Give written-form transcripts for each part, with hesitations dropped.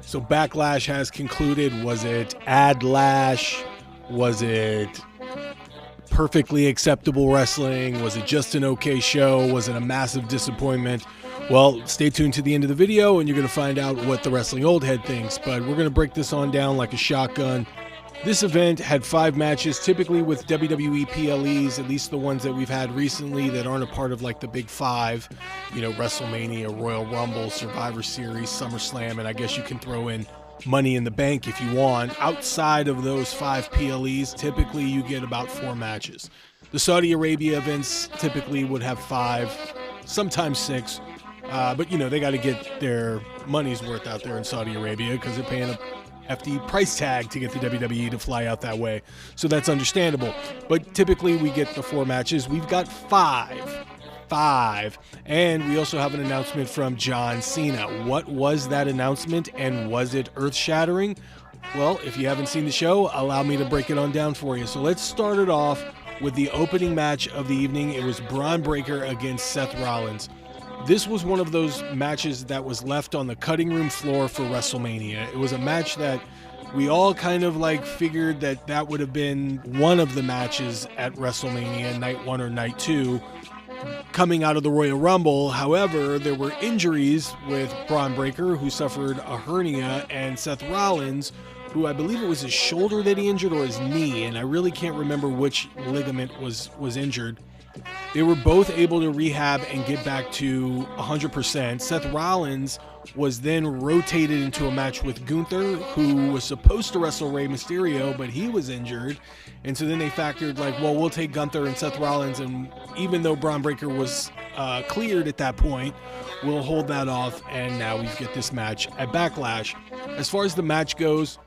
So Backlash has concluded. Was it Adlash? Was it perfectly acceptable wrestling? Was it just an okay show? Was it a massive disappointment? Well, stay tuned to the end of the video and you're going to find out what the Wrestling Old Head thinks. But we're going to break this on down like a shotgun. This event had 5 matches, typically with WWE PLEs, at least the ones that we've had recently that aren't a part of like the big 5, you know, WrestleMania, Royal Rumble, Survivor Series, SummerSlam, and I guess you can throw in Money in the Bank if you want. Outside of those 5 PLEs, typically you get about 4 matches. The Saudi Arabia events typically would have 5, sometimes 6, but you know, they got to get their money's worth out there in Saudi Arabia because they're paying a hefty price tag to get the WWE to fly out that way. So that's understandable. But typically we get the 4 matches. We've got 5. And we also have an announcement from John Cena. What was that announcement, and was it earth-shattering? Well, if you haven't seen the show, allow me to break it on down for you. So let's start it off with the opening match of the evening. It was Braun Breaker against Seth Rollins. This was one of those matches that was left on the cutting room floor for WrestleMania. It was a match that we all kind of like figured that would have been one of the matches at WrestleMania, night 1 or night 2, coming out of the Royal Rumble. However, there were injuries with Braun Breaker, who suffered a hernia, and Seth Rollins, who I believe it was his shoulder that he injured or his knee, and I really can't remember which ligament was injured. They were both able to rehab and get back to 100%. Seth Rollins was then rotated into a match with Gunther, who was supposed to wrestle Rey Mysterio, but he was injured. And so then they factored like, well, we'll take Gunther and Seth Rollins, and even though Braun Breaker was cleared at that point, we'll hold that off, and now we get this match at Backlash. As far as the match goes,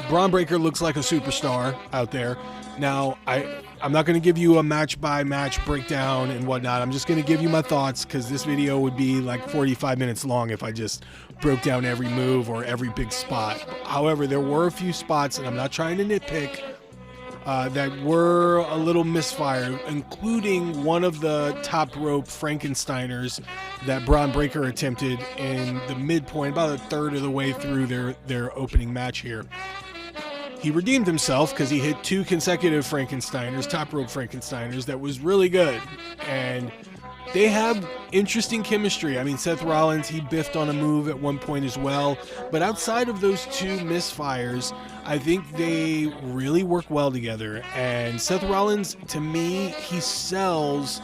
Braun Breaker looks like a superstar out there. Now, I'm not going to give you a match-by-match breakdown and whatnot. I'm just going to give you my thoughts because this video would be like 45 minutes long if I just broke down every move or every big spot. However, there were a few spots, and I'm not trying to nitpick, that were a little misfire, including one of the top rope Frankensteiners that Braun Breaker attempted in the midpoint, about a third of the way through their opening match here. He redeemed himself because he hit 2 consecutive Frankensteiners, top rope Frankensteiners, that was really good. And they have interesting chemistry. I mean, Seth Rollins, he biffed on a move at one point as well. But outside of those 2 misfires, I think they really work well together. And Seth Rollins, to me, he sells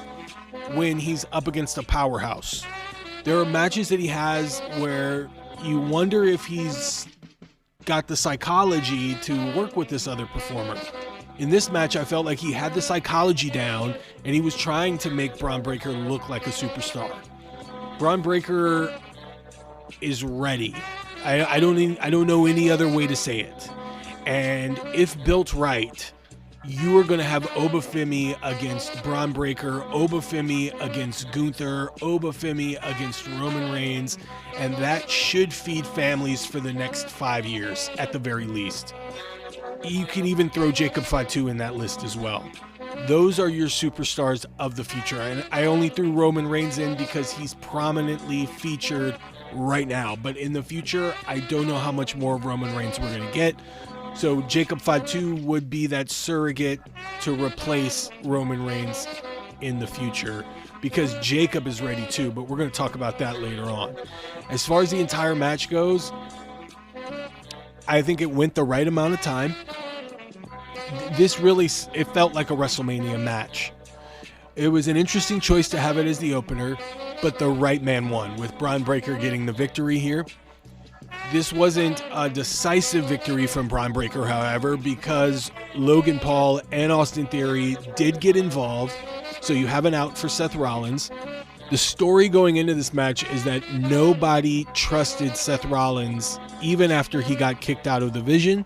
when he's up against a powerhouse. There are matches that he has where you wonder if he's got the psychology to work with this other performer. In this match, I felt like he had the psychology down and he was trying to make Braun Breaker look like a superstar. Braun Breaker is ready. I don't know any other way to say it. And if built right, you are going to have Obafemi against Braun Breaker, Obafemi against Gunther, Obafemi against Roman Reigns, and that should feed families for the next 5 years at the very least. You can even throw Jacob Fatu in that list as well. Those are your superstars of the future. And I only threw Roman Reigns in because he's prominently featured right now. But in the future, I don't know how much more Roman Reigns we're going to get. So Jacob Fatu would be that surrogate to replace Roman Reigns in the future because Jacob is ready too, but we're going to talk about that later on. As far as the entire match goes, I think it went the right amount of time. This really, it felt like a WrestleMania match. It was an interesting choice to have it as the opener, but the right man won, with Braun Breaker getting the victory here. This wasn't a decisive victory from Braun Breaker, however, because Logan Paul and Austin Theory did get involved, so you have an out for Seth Rollins. The story going into this match is that nobody trusted Seth Rollins even after he got kicked out of the Vision.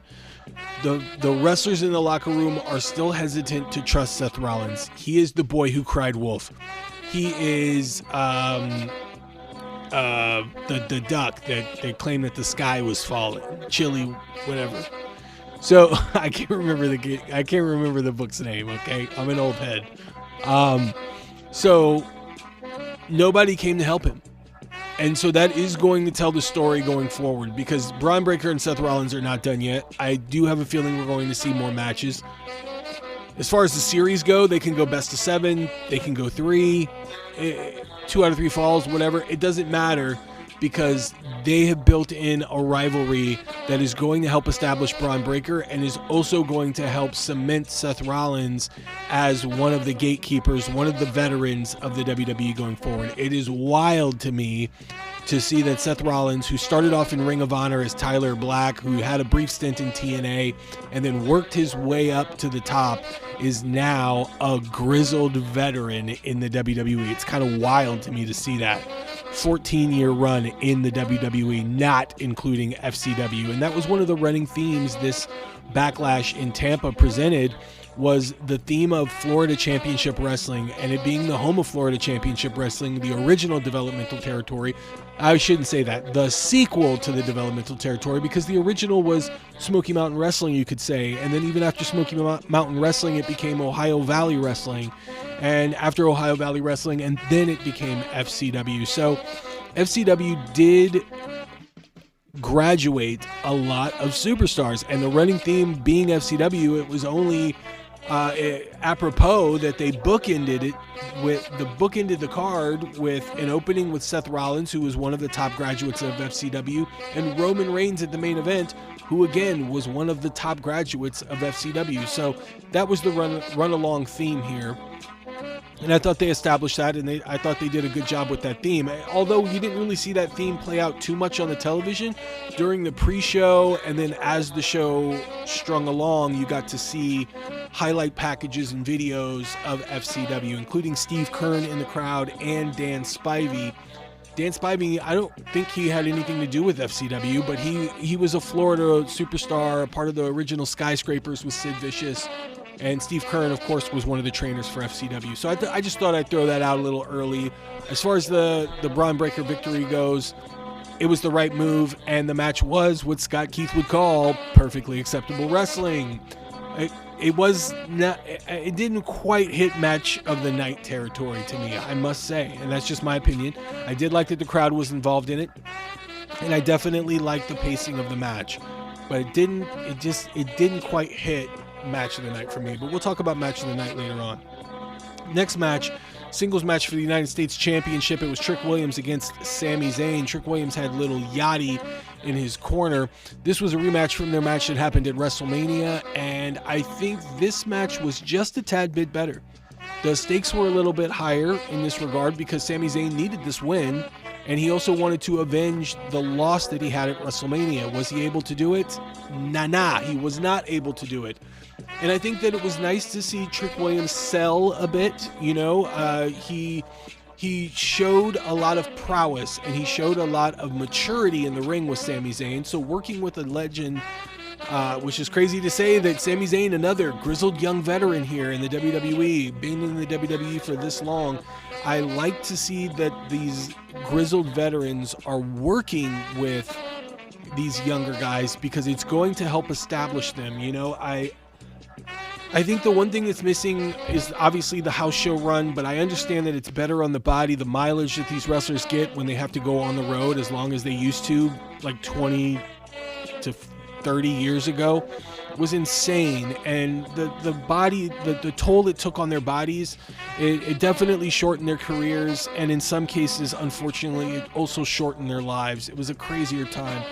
The wrestlers in the locker room are still hesitant to trust Seth Rollins. He is the boy who cried wolf. He is the duck that they claim that the sky was falling, chili, whatever. So I can't remember the book's name. Okay, I'm an old head. So nobody came to help him, And so that is going to tell the story going forward, because Braun Breaker and Seth Rollins are not done yet. I do have a feeling we're going to see more matches. As far as the series go, they can go best of 7, they can go 3, 2 out of 3 falls, whatever. It doesn't matter, because they have built in a rivalry that is going to help establish Braun Breaker and is also going to help cement Seth Rollins as one of the gatekeepers, one of the veterans of the WWE going forward. It is wild to me to see that Seth Rollins, who started off in Ring of Honor as Tyler Black, who had a brief stint in TNA and then worked his way up to the top, is now a grizzled veteran in the WWE. It's kind of wild to me to see that. 14-year run in the WWE, not including FCW. And that was one of the running themes this Backlash in Tampa presented, was the theme of Florida Championship Wrestling, and it being the home of Florida Championship Wrestling, the original developmental territory. I shouldn't say that, the sequel to the developmental territory, because the original was Smoky Mountain Wrestling, you could say, and then even after Smoky Mountain Wrestling, it became Ohio Valley Wrestling, and after Ohio Valley Wrestling, and then it became FCW. So FCW did graduate a lot of superstars, and the running theme being FCW, it was only apropos that they bookended the card with an opening with Seth Rollins, who was one of the top graduates of FCW, and Roman Reigns at the main event, who again was one of the top graduates of FCW. So that was the run along theme here. And I thought they established that, and I thought they did a good job with that theme. Although you didn't really see that theme play out too much on the television during the pre-show, and then as the show strung along, you got to see highlight packages and videos of FCW, including Steve Kern in the crowd and Dan Spivey. Dan Spivey, I don't think he had anything to do with FCW, but he was a Florida superstar, part of the original Skyscrapers with Sid Vicious. And Steve Kern, of course, was one of the trainers for FCW. So I just thought I'd throw that out a little early. As far as the Braun Breaker victory goes, it was the right move, and the match was what Scott Keith would call perfectly acceptable wrestling. It was not. It didn't quite hit match of the night territory to me, I must say, and that's just my opinion. I did like that the crowd was involved in it, and I definitely liked the pacing of the match, but it didn't quite hit match of the night for me. But we'll talk about match of the night later on. Next match, singles match for the United States Championship. It was Trick Williams against Sami Zayn. Trick Williams had little Yachty in his corner. This was a rematch from their match that happened at WrestleMania, and I think this match was just a tad bit better. The stakes were a little bit higher in this regard because Sami Zayn needed this win, and he also wanted to avenge the loss that he had at WrestleMania. Was he able to do it? Nah, he was not able to do it. And I think that it was nice to see Trick Williams sell a bit. You know, he showed a lot of prowess, and he showed a lot of maturity in the ring with Sami Zayn. So working with a legend, which is crazy to say that Sami Zayn, another grizzled young veteran here in the WWE, being in the WWE for this long, I like to see that these grizzled veterans are working with these younger guys, because it's going to help establish them. You know, I think the one thing that's missing is obviously the house show run, but I understand that it's better on the body. The mileage that these wrestlers get when they have to go on the road as long as they used to, like 20 to 30 years ago, was insane. And the body, the toll it took on their bodies, it definitely shortened their careers, and in some cases, unfortunately, it also shortened their lives. It was a crazier time.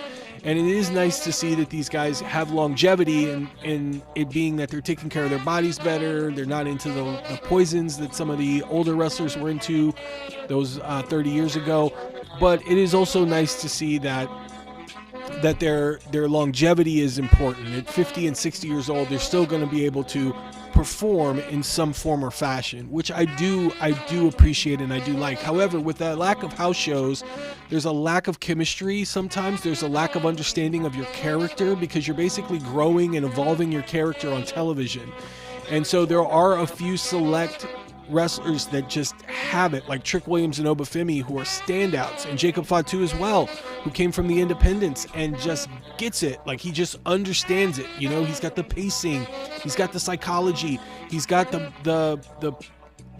And it is nice to see that these guys have longevity, and it being that they're taking care of their bodies better. They're not into the poisons that some of the older wrestlers were into those 30 years ago. But it is also nice to see that their longevity is important. At 50 and 60 years old, they're still going to be able to perform in some form or fashion, which I do appreciate and I do like. However, with that lack of house shows, there's a lack of chemistry. Sometimes there's a lack of understanding of your character, because you're basically growing and evolving your character on television. And so there are a few select wrestlers that just have it, like Trick Williams and Obafemi, who are standouts, and Jacob Fatu as well, who came from the independents and just gets it. Like, he just understands it. You know, he's got the pacing, he's got the psychology, he's got the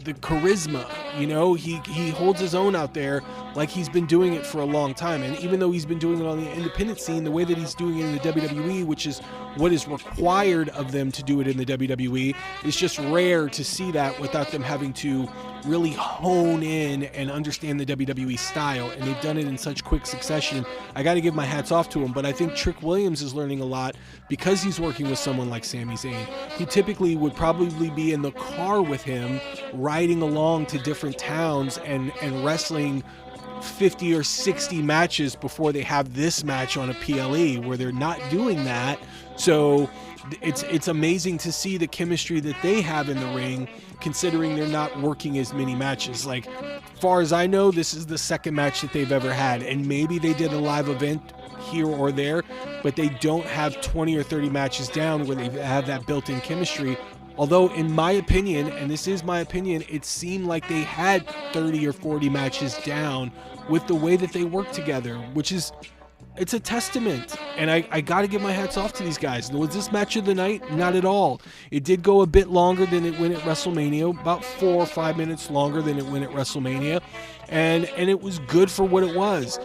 charisma. You know, he holds his own out there like he's been doing it for a long time. And even though he's been doing it on the independent scene, the way that he's doing it in the WWE, which is what is required of them to do it in the WWE, is just rare to see that without them having to really hone in and understand the WWE style. And they've done it in such quick succession. I got to give my hats off to him. But I think Trick Williams is learning a lot because he's working with someone like Sami Zayn, who typically would probably be in the car with him, riding along to different towns and wrestling 50 or 60 matches before they have this match on a PLE, where they're not doing that. So it's amazing to see the chemistry that they have in the ring, considering they're not working as many matches. Like, far as I know, this is the second match that they've ever had, and maybe they did a live event here or there, but they don't have 20 or 30 matches down where they have that built-in chemistry. Although, in my opinion, and this is my opinion, it seemed like they had 30 or 40 matches down with the way that they work together, which is, it's a testament. And I got to give my hats off to these guys. Was this match of the night? Not at all. It did go a bit longer than it went at WrestleMania, about 4 or 5 minutes longer than it went at WrestleMania. And it was good for what it was.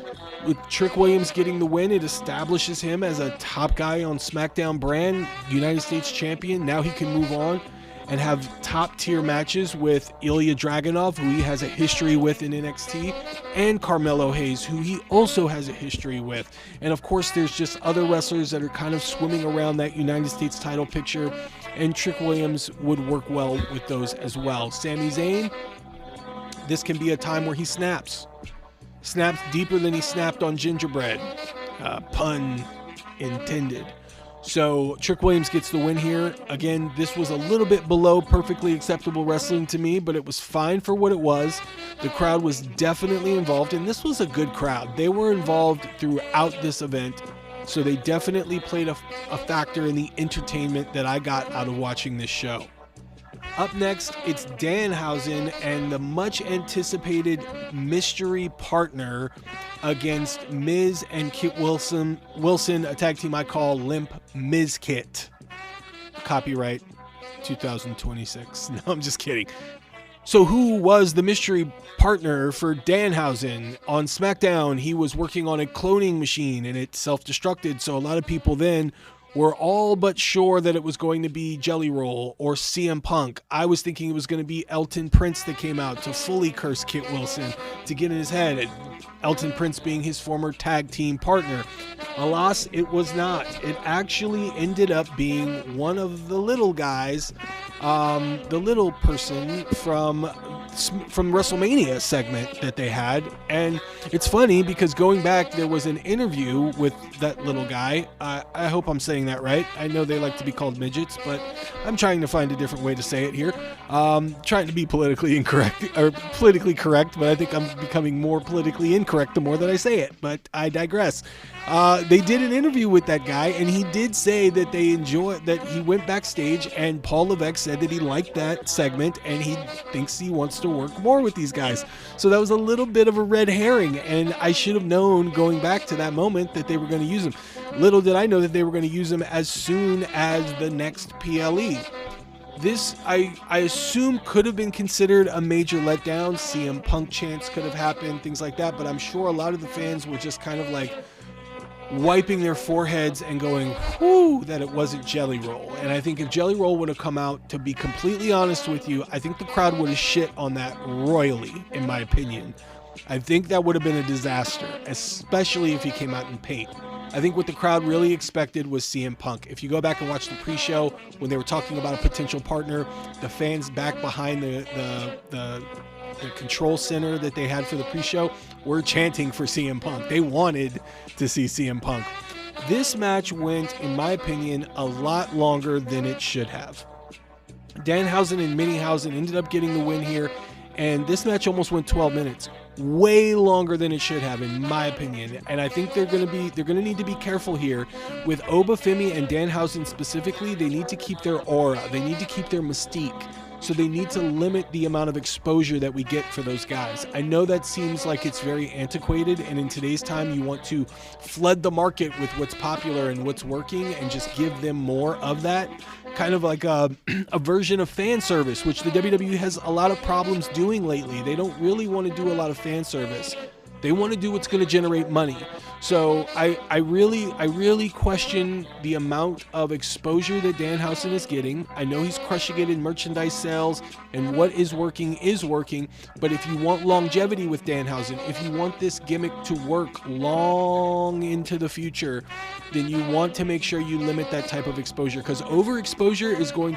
With Trick Williams getting the win, it establishes him as a top guy on SmackDown brand, United States champion. Now he can move on and have top tier matches with Ilya Dragunov, who he has a history with in NXT, and Carmelo Hayes, who he also has a history with. And of course, there's just other wrestlers that are kind of swimming around that United States title picture, and Trick Williams would work well with those as well. Sami Zayn, this can be a time where he snaps deeper than he snapped on Gingerbread, pun intended. So Trick Williams gets the win here. Again, this was a little bit below perfectly acceptable wrestling to me, but it was fine for what it was. The crowd was definitely involved, and this was a good crowd. They were involved throughout this event, so they definitely played a factor in the entertainment that I got out of watching this show. Up next, it's Danhausen and the much anticipated mystery partner against Miz and Kit Wilson, a tag team I call Limp Miz Kit. Copyright 2026. No, I'm just kidding. So who was the mystery partner for Danhausen? On SmackDown, he was working on a cloning machine and it self-destructed, so a lot of people then were all but sure that it was going to be Jelly Roll or CM Punk. I was thinking it was going to be Elton Prince that came out to fully curse Kit Wilson to get in his head. Elton Prince being his former tag team partner. Alas, it was not. It actually ended up being one of the little guys, the little person from WrestleMania segment that they had. And it's funny because going back, there was an interview with that little guy. I hope I'm saying that right. I know they like to be called midgets, but I'm trying to find a different way to say it here. Trying to be politically incorrect or politically correct, but I think I'm becoming more politically incorrect the more that I say it, but I digress. They did an interview with that guy, and he did say that that he went backstage, and Paul Levesque said that he liked that segment and he thinks he wants to work more with these guys. So that was a little bit of a red herring, and I should have known going back to that moment that they were going to use him. Little did I know that they were going to use him as soon as the next PLE. This, I assume, could have been considered a major letdown. CM Punk chants could have happened, things like that, but I'm sure a lot of the fans were just kind of like wiping their foreheads and going, whoo, that it wasn't Jelly Roll. And I think if Jelly Roll would have come out, to be completely honest with you, I think the crowd would have shit on that royally, in my opinion. I think that would have been a disaster, especially if he came out in paint. I think what the crowd really expected was CM Punk. If you go back and watch the pre-show, when they were talking about a potential partner, the fans back behind the control center that they had for the pre-show were chanting for CM Punk. They wanted to see CM Punk. This match went, in my opinion, a lot longer than it should have. Danhausen and Minihausen ended up getting the win here, and this match almost went 12 minutes. Way longer than it should have, in my opinion. And I think they're gonna need to be careful here with Obafemi and Danhausen specifically. They need to keep their aura. They need to keep their mystique. So they need to limit the amount of exposure that we get for those guys. I know that seems like it's very antiquated, and in today's time you want to flood the market with what's popular and what's working and just give them more of that. Kind of like a version of fan service, which the WWE has a lot of problems doing lately. They don't really want to do a lot of fan service. They want to do what's going to generate money. So I really question the amount of exposure that Danhausen is getting. I know he's crushing it in merchandise sales, and what is working, but if you want longevity with Danhausen, if you want this gimmick to work long into the future, then you want to make sure you limit that type of exposure, because overexposure is going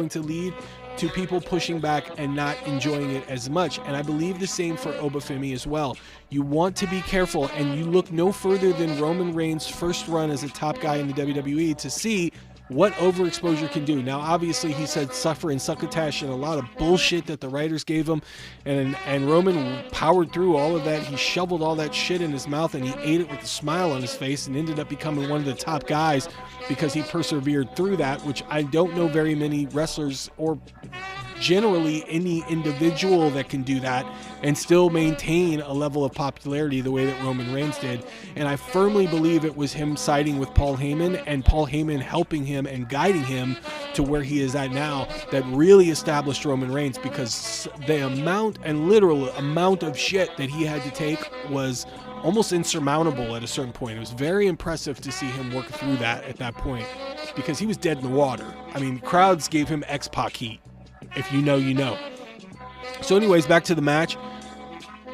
to lead to people pushing back and not enjoying it as much. And I believe the same for Obafemi as well. You want to be careful, and you look no further than Roman Reigns' first run as a top guy in the WWE to see what overexposure can do. Now, obviously, he said suffer and succotash and a lot of bullshit that the writers gave him, and Roman powered through all of that. He shoveled all that shit in his mouth, and he ate it with a smile on his face, and ended up becoming one of the top guys because he persevered through that, which I don't know very many wrestlers, or generally any individual, that can do that and still maintain a level of popularity the way that Roman Reigns did. And I firmly believe it was him siding with Paul Heyman, and Paul Heyman helping him and guiding him to where he is at now, that really established Roman Reigns, because the amount and literal amount of shit that he had to take was almost insurmountable at a certain point. It was very impressive to see him work through that at that point, because he was dead in the water. I mean, crowds gave him X-Pac heat. If you know, you know. So anyways, back to the match.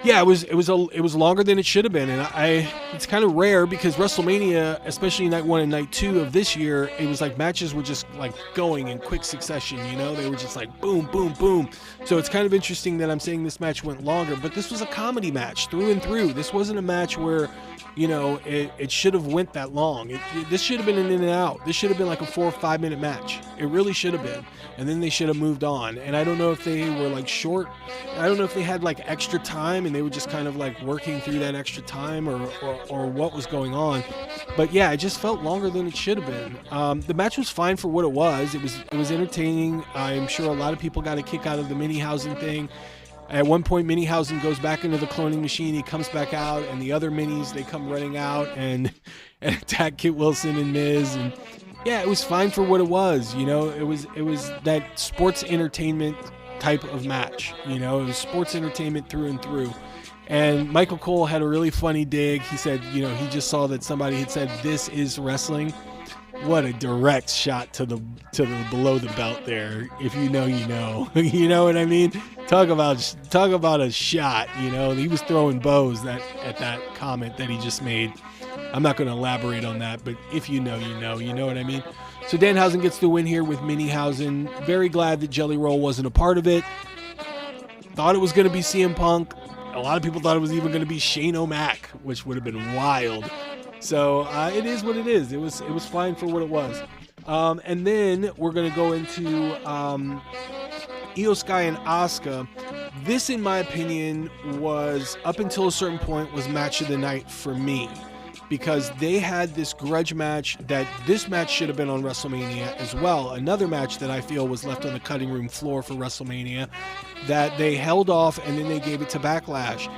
Yeah, it was longer than it should have been, and it's kind of rare, because WrestleMania, especially night 1 and night 2 of this year, it was like matches were just like going in quick succession, you know? They were just like boom, boom, boom. So it's kind of interesting that I'm saying this match went longer, but this was a comedy match through and through. This wasn't a match where, you know, it should have went that long. This should have been an in and out. This should have been like a 4 or 5 minute match. It really should have been. And then they should have moved on. And I don't know if they were like short. I don't know if they had like extra time and they were just kind of like working through that extra time, or what was going on. But yeah, it just felt longer than it should have been. The match was fine for what it was. It was entertaining. I'm sure a lot of people got a kick out of the Minihausen thing. At one point, Minihausen goes back into the cloning machine. He comes back out, and the other minis, they come running out and attack Kit Wilson and Miz. And yeah, it was fine for what it was. You know, it was that sports entertainment type of match. You know, it was sports entertainment through and through. And Michael Cole had a really funny dig. He said, you know, he just saw that somebody had said, "This is wrestling." What a direct shot to the below the belt there. If you know, you know. You know what I mean? Talk about a shot. You know, he was throwing bows at that comment that he just made. I'm not going to elaborate on that, but if you know, you know. You know what I mean? So Danhausen gets the win here with Minihausen. Very glad that Jelly Roll wasn't a part of it. Thought it was going to be CM Punk. A lot of people thought it was even going to be Shane O'Mac, which would have been wild. So it is what it is. It was fine for what it was. And then we're going to go into Iyosky and Asuka. This, in my opinion, was, up until a certain point, was match of the night for me, because they had this grudge match that this match should have been on WrestleMania as well. Another match that I feel was left on the cutting room floor for WrestleMania that they held off, and then they gave it to Backlash.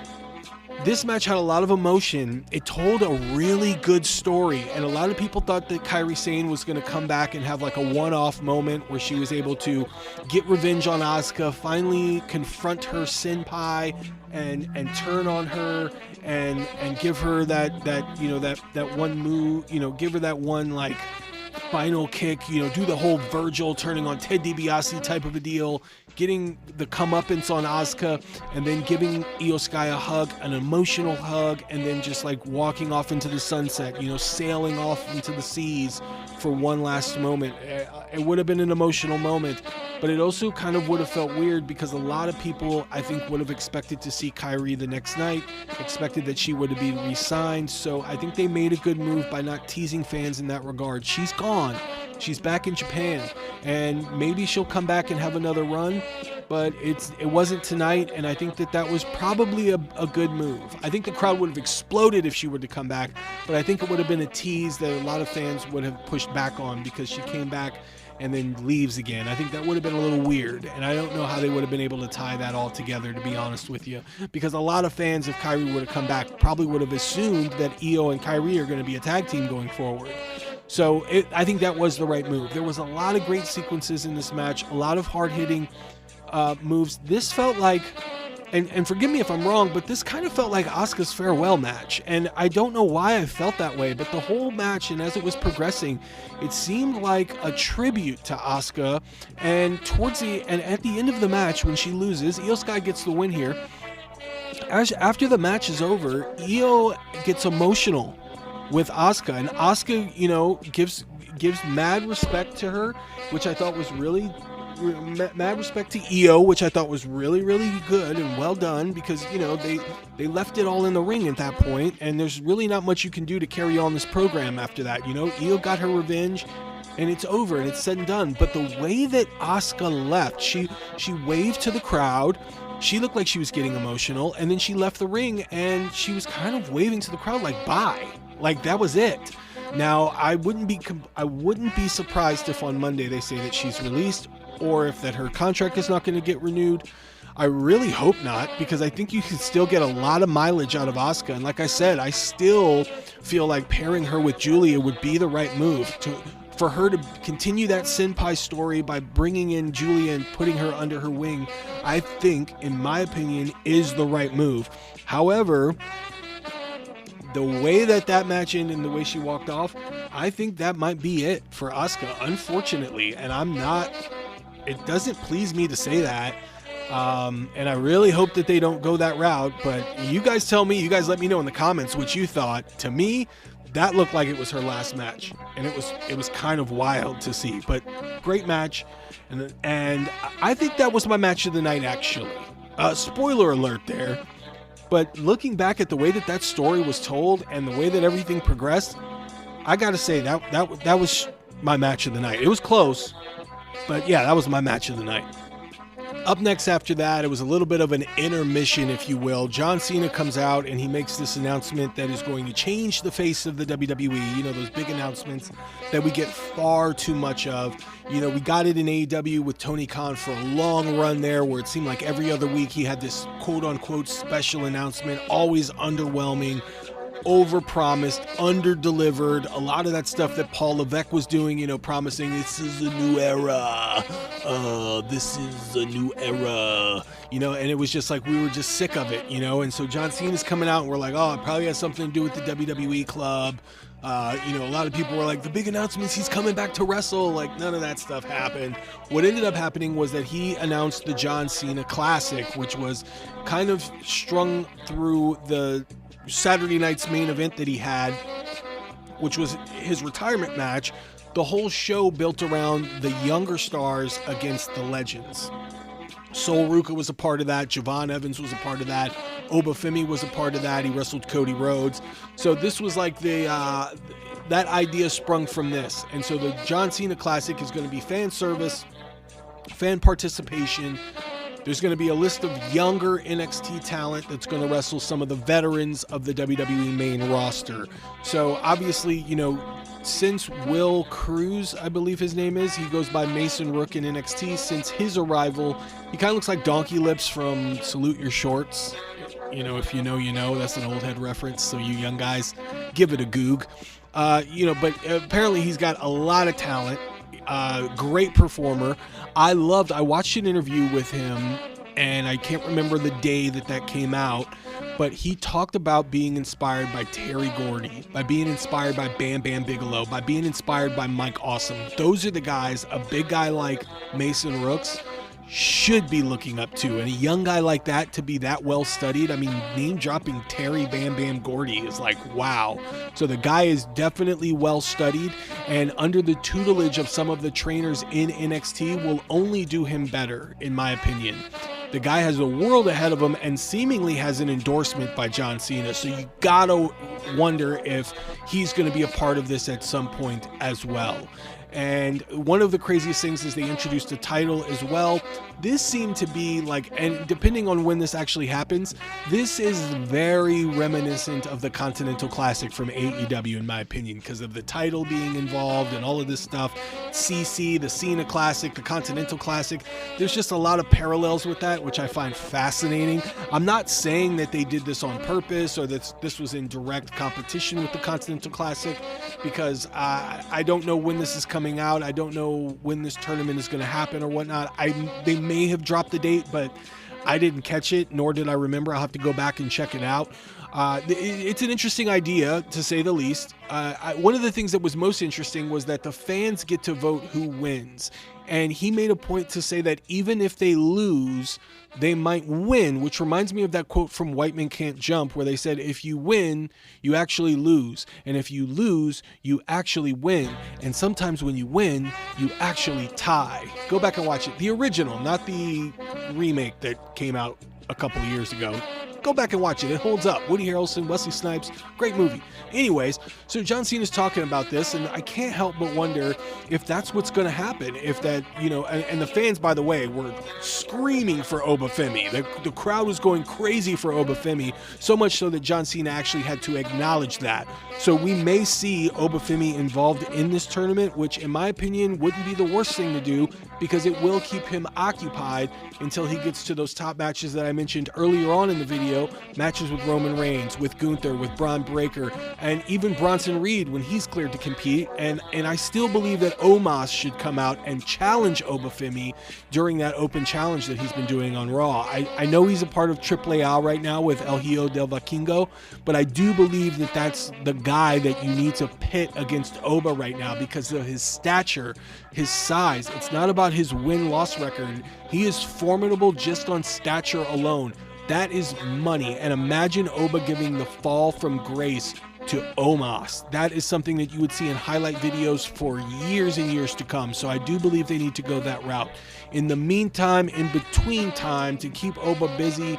This match had a lot of emotion. It told a really good story, and a lot of people thought that Kairi Sane was going to come back and have like a one-off moment where she was able to get revenge on Asuka, finally confront her senpai and turn on her and give her that one move, you know, give her that one like final kick, you know, do the whole Virgil turning on Ted DiBiase type of a deal, getting the comeuppance on Asuka, and then giving Iyosky a hug, an emotional hug, and then just like walking off into the sunset, you know, sailing off into the seas for one last moment. It would have been an emotional moment, but it also kind of would have felt weird, because a lot of people, I think, would have expected to see Kairi the next night, expected that she would have been re-signed. So I think they made a good move by not teasing fans in that regard. She's gone. She's back in Japan, and maybe she'll come back and have another run, but it wasn't tonight, and I think that was probably a good move. I think the crowd would have exploded if she were to come back, but I think it would have been a tease that a lot of fans would have pushed back on, because she came back and then leaves again. I think that would have been a little weird, and I don't know how they would have been able to tie that all together, to be honest with you, because a lot of fans, if Kairi would have come back, probably would have assumed that Io and Kairi are going to be a tag team going forward. So I think that was the right move. There was a lot of great sequences in this match, a lot of hard-hitting moves. This felt like, and forgive me if I'm wrong, but this kind of felt like Asuka's farewell match. And I don't know why I felt that way, but the whole match, and as it was progressing, it seemed like a tribute to Asuka. And at the end of the match, when she loses, iyosky gets the win here. After the match is over, Io gets emotional with Asuka, and Asuka, gives mad respect to her, which I thought was really mad respect to Io, which I thought was really, really good and well done, because they left it all in the ring at that point, and there's really not much you can do to carry on this program after that. Io got her revenge, and it's over and it's said and done. But the way that Asuka left, she waved to the crowd. She looked like she was getting emotional, and then she left the ring and she was kind of waving to the crowd like bye, like that was it. Now I wouldn't be surprised if on Monday they say that she's released, or if that her contract is not going to get renewed. I really hope not, because I think you can still get a lot of mileage out of Asuka. And like I said, I still feel like pairing her with Julia would be the right move for her to continue that Senpai story by bringing in Julia and putting her under her wing. I think, in my opinion, is the right move. However, the way that match ended and the way she walked off, I think that might be it for Asuka, unfortunately. And it doesn't please me to say that. And I really hope that they don't go that route, but you guys tell me, you guys let me know in the comments what you thought. To me, that looked like it was her last match, and it was kind of wild to see, but great match. And I think that was my match of the night, actually. Spoiler alert there, but looking back at the way that story was told and the way that everything progressed, I gotta say that was my match of the night. It was close, but yeah, that was my match of the night. Up next after that, it was a little bit of an intermission, if you will. John Cena comes out and he makes this announcement that is going to change the face of the WWE. Those big announcements that we get far too much of. We got it in AEW with Tony Khan for a long run there, where it seemed like every other week he had this quote-unquote special announcement, always underwhelming, over-promised, under-delivered. A lot of that stuff that Paul Levesque was doing, promising this is a new era. This is a new era. And it was just like we were just sick of it, And so John Cena's coming out and we're like, oh, it probably has something to do with the WWE club. A lot of people were like, the big announcements, he's coming back to wrestle. Like, none of that stuff happened. What ended up happening was that he announced the John Cena Classic, which was kind of strung through the Saturday night's main event that he had, which was his retirement match. The whole show built around the younger stars against the legends. Sol Ruka was a part of that. Javon Evans was a part of that. Obafemi was a part of that. He wrestled Cody Rhodes. So this was like that idea sprung from this. And so the John Cena Classic is going to be fan service, fan participation. There's going to be a list of younger NXT talent that's going to wrestle some of the veterans of the WWE main roster. So obviously, since Will Cruz, I believe his name is, he goes by Mason Rook in NXT. Since his arrival, he kind of looks like Donkey Lips from Salute Your Shorts. If you know, that's an old head reference. So you young guys, give it a goog. But apparently he's got a lot of talent. Great performer. I watched an interview with him, and I can't remember the day that came out, but he talked about being inspired by Terry Gordy, by being inspired by Bam Bam Bigelow, by being inspired by Mike Awesome. Those are the guys a big guy like Mason Rooks should be looking up to, and a young guy like that to be that well studied. I mean, name dropping Terry Bam Bam Gordy is like, wow. So the guy is definitely well studied, and under the tutelage of some of the trainers in NXT will only do him better, in my opinion. The guy has a world ahead of him and seemingly has an endorsement by John Cena. So you gotta wonder if he's going to be a part of this at some point as well. And one of the craziest things is they introduced a title as well. This seemed to be like, and depending on when this actually happens, this is very reminiscent of the Continental Classic from AEW, in my opinion, because of the title being involved and all of this stuff. CC, the Cena Classic, the Continental Classic. There's just a lot of parallels with that, which I find fascinating. I'm not saying that they did this on purpose or that this was in direct competition with the Continental Classic, because I don't know when this is coming out. I don't know when this tournament is going to happen or whatnot. They may have dropped the date, but I didn't catch it, nor did I remember. I'll have to go back and check it out. It's an interesting idea, to say the least. One of the things that was most interesting was that the fans get to vote who wins. And he made a point to say that even if they lose, they might win, which reminds me of that quote from White Men Can't Jump, where they said, if you win, you actually lose. And if you lose, you actually win. And sometimes when you win, you actually tie. Go back and watch it. The original, not the remake that came out a couple of years ago. Go back and watch it. It holds up. Woody Harrelson, Wesley Snipes, great movie. Anyways, so John Cena's talking about this, and I can't help but wonder if that's what's going to happen. If that, you know, and the fans, by the way, were screaming for Obafemi. The crowd was going crazy for Obafemi, so much so that John Cena actually had to acknowledge that. So we may see Obafemi involved in this tournament, which in my opinion wouldn't be the worst thing to do, because it will keep him occupied until he gets to those top matches that I mentioned earlier on in the video, matches with Roman Reigns, with Gunther, with Braun Breaker, and even Bronson Reed when he's cleared to compete. And I still believe that Omos should come out and challenge Obafemi during that open challenge that he's been doing on Raw. I know he's a part of AAA right now with El Hijo del Vikingo, but I do believe that that's the guy that you need to pit against Oba right now because of his stature, his size. It's not about his win-loss record. He is formidable just on stature alone. That is money. And imagine Oba giving the fall from grace to Omos. That is something that you would see in highlight videos for years and years to come. So I do believe they need to go that route. In the meantime, in between time, to keep Oba busy,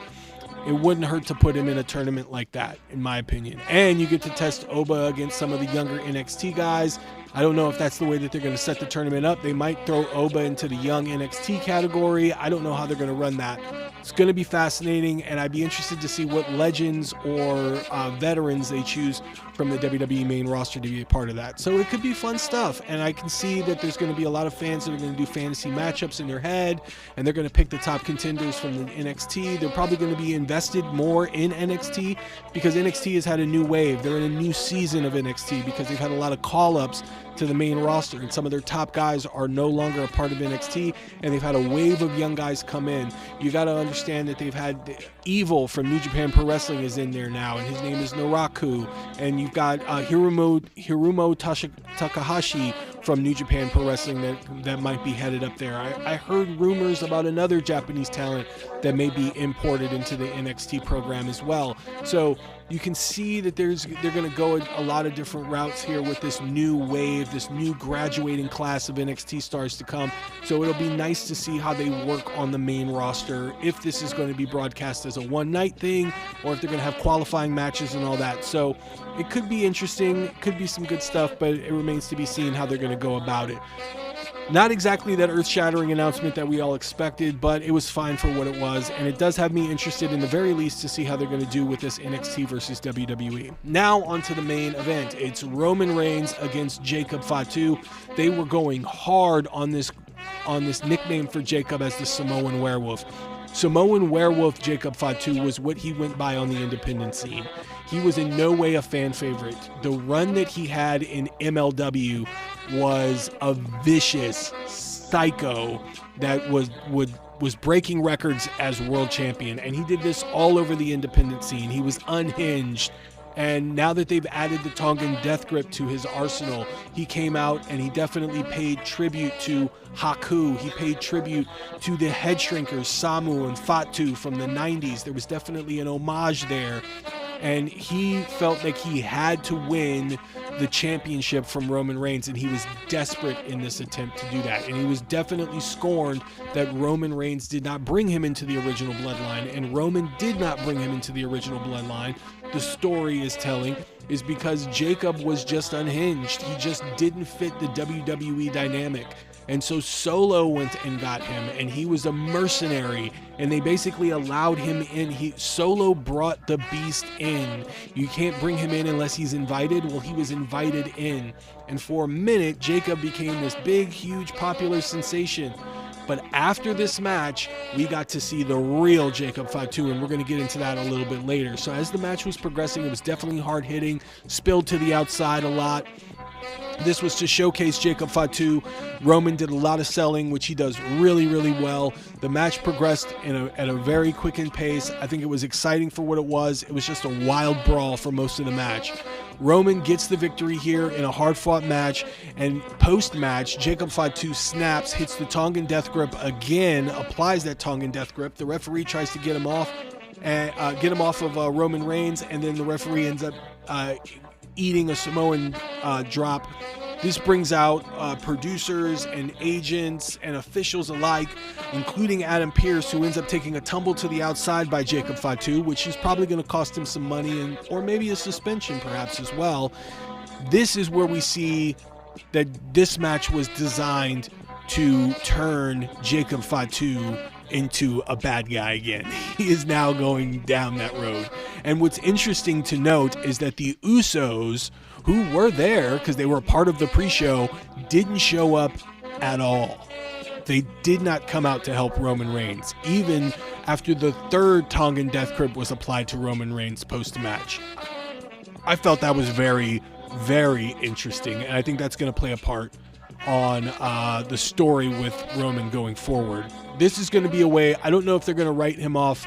it wouldn't hurt to put him in a tournament like that, in my opinion. And you get to test Oba against some of the younger NXT guys. I don't know if that's the way that they're going to set the tournament up. They might throw Oba into the young NXT category. I don't know how they're going to run that. It's going to be fascinating, and I'd be interested to see what legends or veterans they choose from the WWE main roster to be a part of that. So it could be fun stuff, and I can see that there's going to be a lot of fans that are going to do fantasy matchups in their head, and they're going to pick the top contenders from the NXT. They're probably going to be invested more in NXT because NXT has had a new wave. They're in a new season of NXT because they've had a lot of call-ups to the main roster, and some of their top guys are no longer a part of NXT, and they've had a wave of young guys come in. You got to understand that they've had Evil from New Japan Pro Wrestling is in there now, and his name is Naraku, and you've got Hiromu Takahashi from New Japan Pro Wrestling that might be headed up there. I heard rumors about another Japanese talent that may be imported into the NXT program as well. So you can see that they're going to go a lot of different routes here with this new wave, this new graduating class of NXT stars to come. So it'll be nice to see how they work on the main roster, if this is going to be broadcast as a one-night thing or if they're going to have qualifying matches and all that. So it could be interesting, it could be some good stuff, but it remains to be seen how they're going to go about it. Not exactly that earth-shattering announcement that we all expected, but it was fine for what it was, and it does have me interested in the very least to see how they're going to do with this NXT versus WWE. Now onto the main event. It's Roman Reigns against Jacob Fatu. They were going hard on this nickname for Jacob as the Samoan Werewolf. Samoan Werewolf Jacob Fatu was what he went by on the independent scene. He was in no way a fan favorite. The run that he had in MLW was a vicious psycho that was breaking records as world champion, and he did this all over the independent scene. He was unhinged, and now that they've added the Tongan death grip to his arsenal, he came out and he definitely paid tribute to Haku. He paid tribute to the head shrinkers Samu and Fatu from the 90s. There was definitely an homage there, and he felt like he had to win the championship from Roman Reigns, and he was desperate in this attempt to do that. And he was definitely scorned that Roman Reigns did not bring him into the original bloodline, and Roman did not bring him into the original bloodline. The story is telling is because Jacob was just unhinged. He just didn't fit the WWE dynamic. And so Solo went and got him, and he was a mercenary, and they basically allowed him in. Solo brought the beast in. You can't bring him in unless he's invited. Well, he was invited in. And for a minute, Jacob became this big, huge, popular sensation. But after this match, we got to see the real Jacob Fatu, and we're going to get into that a little bit later. So as the match was progressing, it was definitely hard-hitting, spilled to the outside a lot. This was to showcase Jacob Fatu. Roman did a lot of selling, which he does really, really well. The match progressed at a very quickened pace. I think it was exciting for what it was. It was just a wild brawl for most of the match. Roman gets the victory here in a hard-fought match, and post-match, Jacob Fatu snaps, hits the Tongan Death Grip again, applies that Tongan Death Grip. The referee tries to get him off of Roman Reigns, and then the referee ends up eating a Samoan drop. This brings out producers and agents and officials alike, including Adam Pearce, who ends up taking a tumble to the outside by Jacob Fatu, which is probably going to cost him some money or maybe a suspension perhaps as well. This is where we see that this match was designed to turn Jacob Fatu into a bad guy again. He is now going down that road. And what's interesting to note is that the Usos, who were there because they were part of the pre-show, didn't show up at all. They did not come out to help Roman Reigns, even after the third Tongan Death Grip was applied to Roman Reigns post-match. I felt that was very, very interesting, and I think that's going to play a part on the story with Roman going forward. This is going to be a way, I don't know if they're going to write him off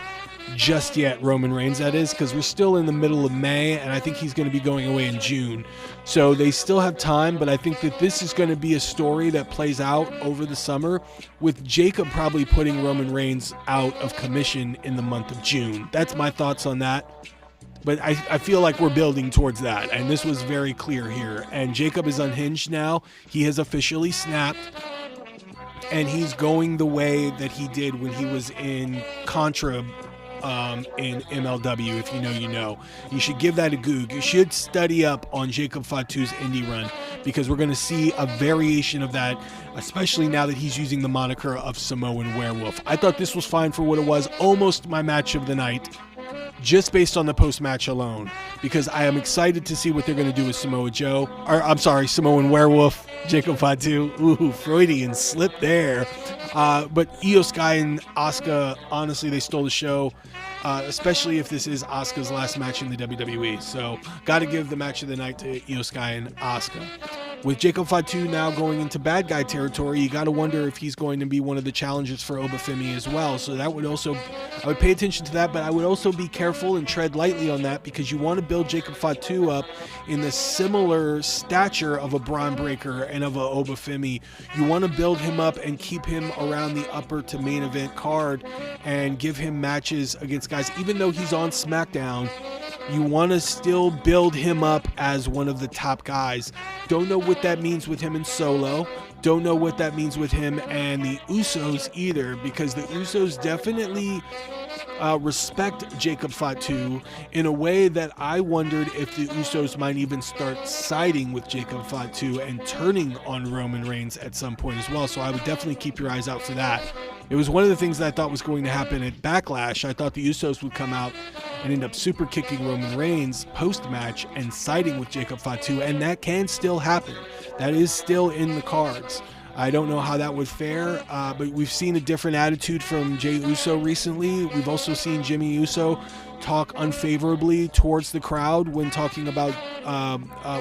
just yet, Roman Reigns that is, because we're still in the middle of May, and I think he's going to be going away in June. So they still have time, but I think that this is going to be a story that plays out over the summer, with Jacob probably putting Roman Reigns out of commission in the month of June. That's my thoughts on that. But I feel like we're building towards that, and this was very clear here. And Jacob is unhinged now. He has officially snapped, and he's going the way that he did when he was in Contra in MLW. If you know, you know. You should give that a goog. You should study up on Jacob Fatu's indie run, because we're going to see a variation of that, especially now that he's using the moniker of Samoan Werewolf. I thought this was fine for what it was. Almost my match of the night, just based on the post-match alone, because I am excited to see what they're going to do with Samoan Werewolf, Jacob Fatu. Ooh, Freudian slip there. But iyosky and Asuka, honestly, they stole the show, especially if this is Asuka's last match in the WWE. So, got to give the match of the night to iyosky and Asuka. With Jacob Fatu now going into bad guy territory, you got to wonder if he's going to be one of the challengers for Obafemi as well. So that would also, I would pay attention to that, but I would also be careful and tread lightly on that, because you want to build Jacob Fatu up in the similar stature of a Braun Breaker and of a Obafemi. You want to build him up and keep him around the upper to main event card and give him matches against guys, even though he's on SmackDown. You want to still build him up as one of the top guys. Don't know what that means with him in Solo. Don't know what that means with him and the Usos either, because the Usos definitely respect Jacob Fatu in a way that I wondered if the Usos might even start siding with Jacob Fatu and turning on Roman Reigns at some point as well. So I would definitely keep your eyes out for that. It was one of the things that I thought was going to happen at Backlash. I thought the Usos would come out and end up super kicking Roman Reigns post-match and siding with Jacob Fatu, and that can still happen. That is still in the cards. I don't know how that would fare, but we've seen a different attitude from Jey Uso recently. We've also seen Jimmy Uso talk unfavorably towards the crowd when talking about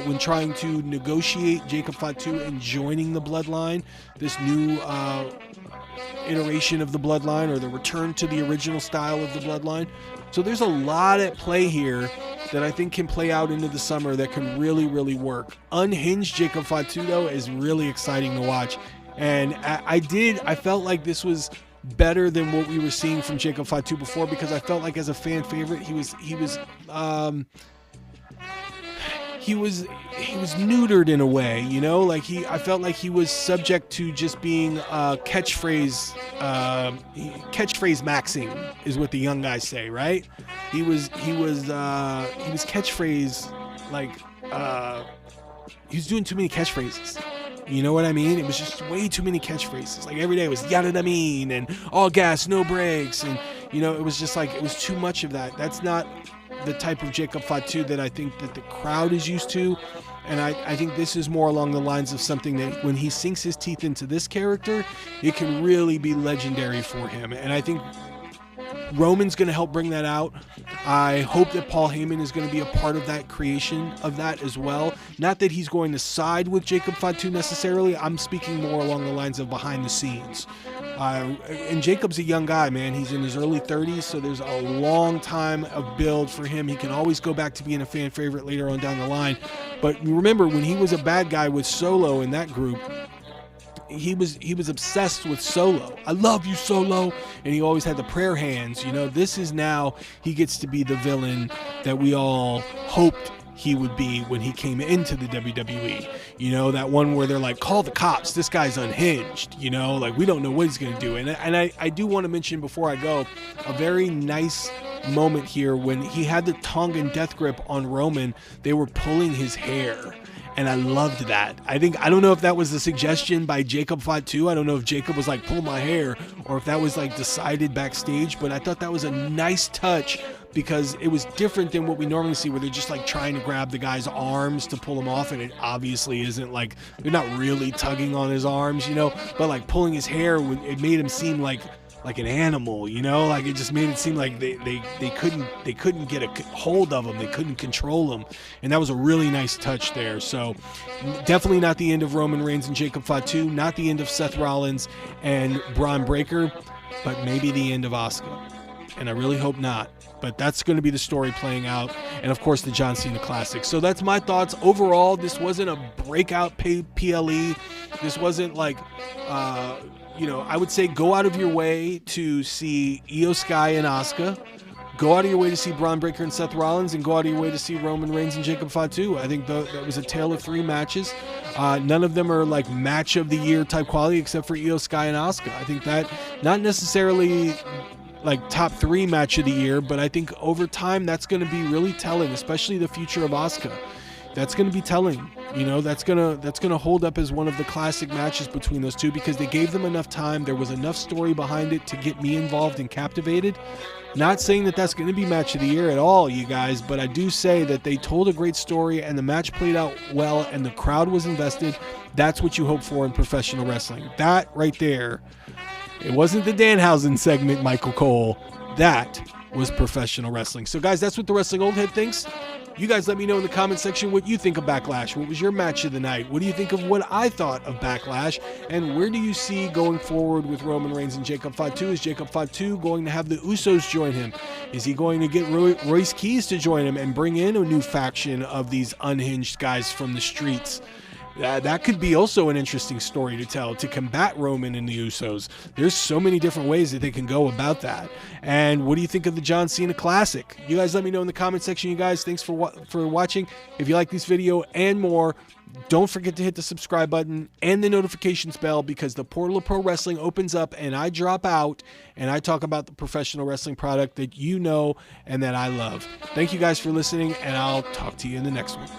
when trying to negotiate Jacob Fatu and joining the Bloodline, this new iteration of the Bloodline, or the return to the original style of the Bloodline. So there's a lot at play here that I think can play out into the summer that can really, really work. Unhinged Jacob Fatu, though, is really exciting to watch. And I felt like this was better than what we were seeing from Jacob Fatu before, because I felt like as a fan favorite, he was neutered in a way, you know, like I felt like he was subject to just being catchphrase maxing is what the young guys say, right? He was catchphrase, like he was doing too many catchphrases. You know what I mean? It was just way too many catchphrases. Like every day it was yada da mean and all gas, no brakes, and you know, it was just like it was too much of that. That's not the type of Jacob Fatu that I think that the crowd is used to. And I think this is more along the lines of something that when he sinks his teeth into this character, it can really be legendary for him. And I think Roman's going to help bring that out. I hope that Paul Heyman is going to be a part of that creation of that as well. Not that he's going to side with Jacob Fatu necessarily. I'm speaking more along the lines of behind the scenes. And Jacob's a young guy, man. He's in his early 30s, so there's a long time of build for him. He can always go back to being a fan favorite later on down the line. But remember, when he was a bad guy with Solo in that group, he was obsessed with Solo. I love you, Solo. And he always had the prayer hands. You know, this is now he gets to be the villain that we all hoped he would be when he came into the WWE. You know, that one where they're like, call the cops, this guy's unhinged. You know, like, we don't know what he's going to do. And I do want to mention before I go, a very nice moment here when he had the Tongan death grip on Roman. They were pulling his hair. And I loved that. I don't know if that was a suggestion by Jacob Fatu. I don't know if Jacob was like, pull my hair, or if that was like decided backstage, but I thought that was a nice touch because it was different than what we normally see where they're just like trying to grab the guy's arms to pull him off, and it obviously isn't like, they're not really tugging on his arms, you know, but like pulling his hair, it made him seem like an animal, you know, like it just made it seem like they couldn't get a hold of him, they couldn't control him, and that was a really nice touch there. So definitely not the end of Roman Reigns and Jacob Fatu, not the end of Seth Rollins and Braun Breaker, but maybe the end of Asuka, and I really hope not. But that's going to be the story playing out, and of course the John Cena Classic. So that's my thoughts overall. This wasn't a breakout PLE. This wasn't like you know, I would say go out of your way to see iyosky and Asuka. Go out of your way to see Braun Breaker and Seth Rollins, and go out of your way to see Roman Reigns and Jacob Fatu. I think that was a tale of three matches. None of them are like match of the year type quality except for iyosky and Asuka. I think that not necessarily like top three match of the year, but I think over time that's going to be really telling, especially the future of Asuka. That's going to be telling, you know, that's going to hold up as one of the classic matches between those two because they gave them enough time. There was enough story behind it to get me involved and captivated. Not saying that that's going to be match of the year at all, you guys, but I do say that they told a great story and the match played out well and the crowd was invested. That's what you hope for in professional wrestling. That right there, it wasn't the Danhausen segment, Michael Cole. That was professional wrestling. So guys, that's what the Wrestling Old Head thinks. You guys let me know in the comment section what you think of Backlash. What was your match of the night? What do you think of what I thought of Backlash? And where do you see going forward with Roman Reigns and Jacob Fatu? Is Jacob Fatu going to have the Usos join him? Is he going to get Royce Keys to join him and bring in a new faction of these unhinged guys from the streets? That could be also an interesting story to tell, to combat Roman and the Usos. There's so many different ways that they can go about that. And what do you think of the John Cena Classic? You guys let me know in the comment section, you guys. Thanks for watching. If you like this video and more, don't forget to hit the subscribe button and the notifications bell because the portal of pro wrestling opens up and I drop out and I talk about the professional wrestling product that you know and that I love. Thank you guys for listening, and I'll talk to you in the next one.